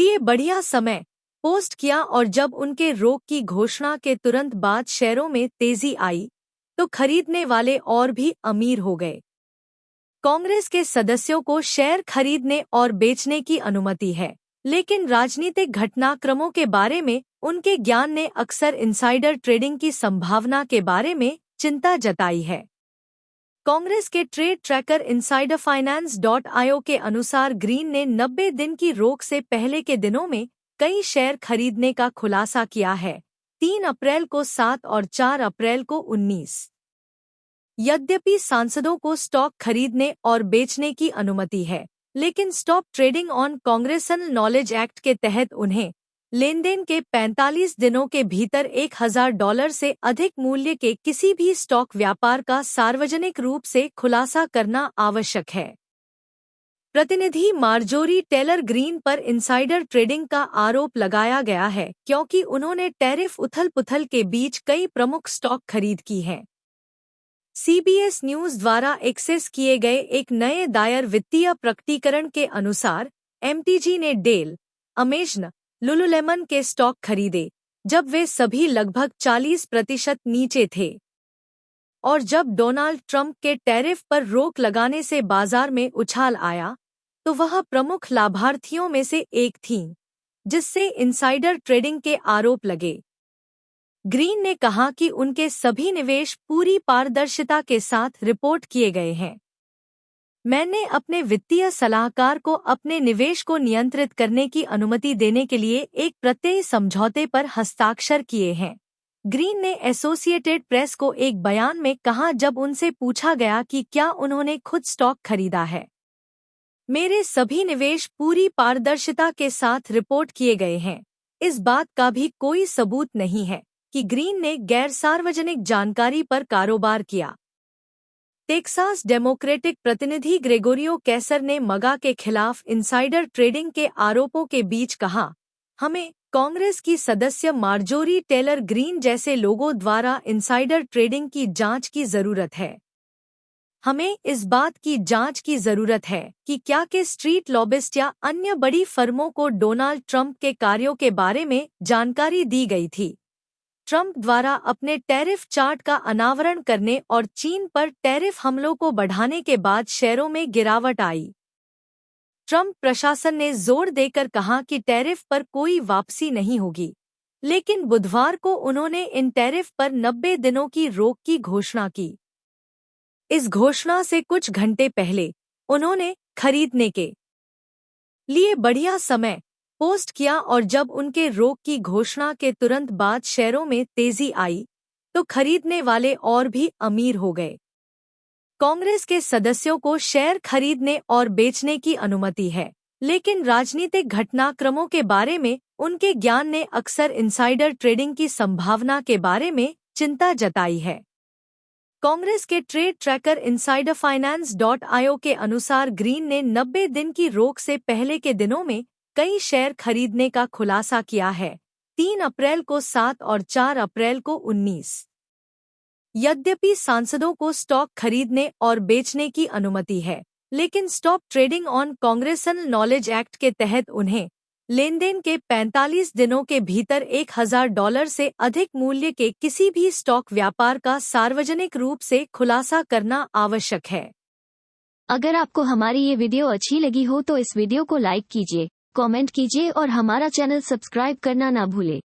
लिए बढ़िया समय पोस्ट किया और जब उनके रोक की घोषणा के तुरंत बाद शेयरों में तेजी आई तो खरीदने वाले और भी अमीर हो गए। कांग्रेस के सदस्यों को शेयर खरीदने और बेचने की अनुमति है, लेकिन राजनीतिक घटनाक्रमों के बारे में उनके ज्ञान ने अक्सर इनसाइडर ट्रेडिंग की संभावना के बारे में चिंता जताई है। कांग्रेस के ट्रेड ट्रैकर insiderfinance.io के अनुसार ग्रीन ने 90 दिन की रोक से पहले के दिनों में कई शेयर खरीदने का खुलासा किया है, 3 अप्रैल को 7 और 4 अप्रैल को 19। यद्यपि सांसदों को स्टॉक खरीदने और बेचने की अनुमति है, लेकिन stop trading on congressional knowledge act के तहत उन्हें लेनदेन के 45 दिनों के भीतर $1000 से अधिक मूल्य के किसी भी स्टॉक व्यापार का सार्वजनिक रूप से खुलासा करना आवश्यक है। प्रतिनिधि मार्जोरी टेलर ग्रीन पर इनसाइडर ट्रेडिंग का आरोप लगाया गया है क्योंकि उन्होंने टैरिफ उथल-पुथल के बीच कई प्रमुख स्टॉक खरीद की हैं। CBS न्यूज़ द्वारा एक्सेस किए गए एक नए दायर वित्तीय प्रकटीकरण के अनुसार MTG ने डेल, अमेज़न, लुलुलेमन के स्टॉक खरीदे जब वे सभी लगभग 40% नीचे थे और जब डोनाल्ड ट्रंप के टैरिफ पर रोक लगाने से बाजार में उछाल आया तो वह प्रमुख लाभार्थियों में से एक थीं, जिससे इनसाइडर ट्रेडिंग के आरोप लगे। ग्रीन ने कहा कि उनके सभी निवेश पूरी पारदर्शिता के साथ रिपोर्ट किए गए हैं। मैंने अपने वित्तीय सलाहकार को अपने निवेश को नियंत्रित करने की अनुमति देने के लिए एक प्रत्यय समझौते पर हस्ताक्षर किए हैं, ग्रीन ने एसोसिएटेड प्रेस को एक बयान में कहा जब उनसे पूछा गया कि क्या उन्होंने खुद स्टॉक खरीदा है। मेरे सभी निवेश पूरी पारदर्शिता के साथ रिपोर्ट किए गए हैं। इस बात का भी कोई सबूत नहीं है कि ग्रीन ने गैर सार्वजनिक जानकारी पर कारोबार किया। टेक्सास डेमोक्रेटिक प्रतिनिधि ग्रेगोरियो कैसर ने मगा के खिलाफ इनसाइडर ट्रेडिंग के आरोपों के बीच कहा, हमें कांग्रेस की सदस्य मार्जोरी टेलर ग्रीन जैसे लोगों द्वारा इनसाइडर ट्रेडिंग की जांच की जरूरत है। हमें इस बात की जांच की जरूरत है कि क्या के स्ट्रीट लॉबिस्ट या अन्य बड़ी फर्मों को डोनाल्ड ट्रंप के कार्यों के बारे में जानकारी दी गई थी। ट्रंप द्वारा अपने टैरिफ चार्ट का अनावरण करने और चीन पर टैरिफ हमलों को बढ़ाने के बाद शेयरों में गिरावट आई। ट्रंप प्रशासन ने जोर देकर कहा कि टैरिफ पर कोई वापसी नहीं होगी, लेकिन बुधवार को उन्होंने इन टैरिफ पर 90 दिनों की रोक की घोषणा की। इस घोषणा से कुछ घंटे पहले उन्होंने खरीदने के लिए बढ़िया समय पोस्ट किया और जब उनके रोक की घोषणा के तुरंत बाद शेयरों में तेजी आई तो खरीदने वाले और भी अमीर हो गए। कांग्रेस के सदस्यों को शेयर खरीदने और बेचने की अनुमति है, लेकिन राजनीतिक घटनाक्रमों के बारे में उनके ज्ञान ने अक्सर इनसाइडर ट्रेडिंग की संभावना के बारे में चिंता जताई है। कांग्रेस के ट्रेड ट्रैकर insiderfinance.io के अनुसार ग्रीन ने 90 दिन की रोक से पहले के दिनों में कई शेयर खरीदने का खुलासा किया है, 3 अप्रैल को 7 और 4 अप्रैल को 19। यद्यपि सांसदों को स्टॉक खरीदने और बेचने की अनुमति है, लेकिन stop trading on congressional knowledge act के तहत उन्हें लेनदेन के 45 दिनों के भीतर $1000 से अधिक मूल्य के किसी भी स्टॉक व्यापार का सार्वजनिक रूप से खुलासा करना आवश्यक है। अगर आपको हमारी ये वीडियो अच्छी लगी हो तो इस वीडियो को लाइक कीजिए, कमेंट कीजिए और हमारा चैनल सब्सक्राइब करना ना भूले।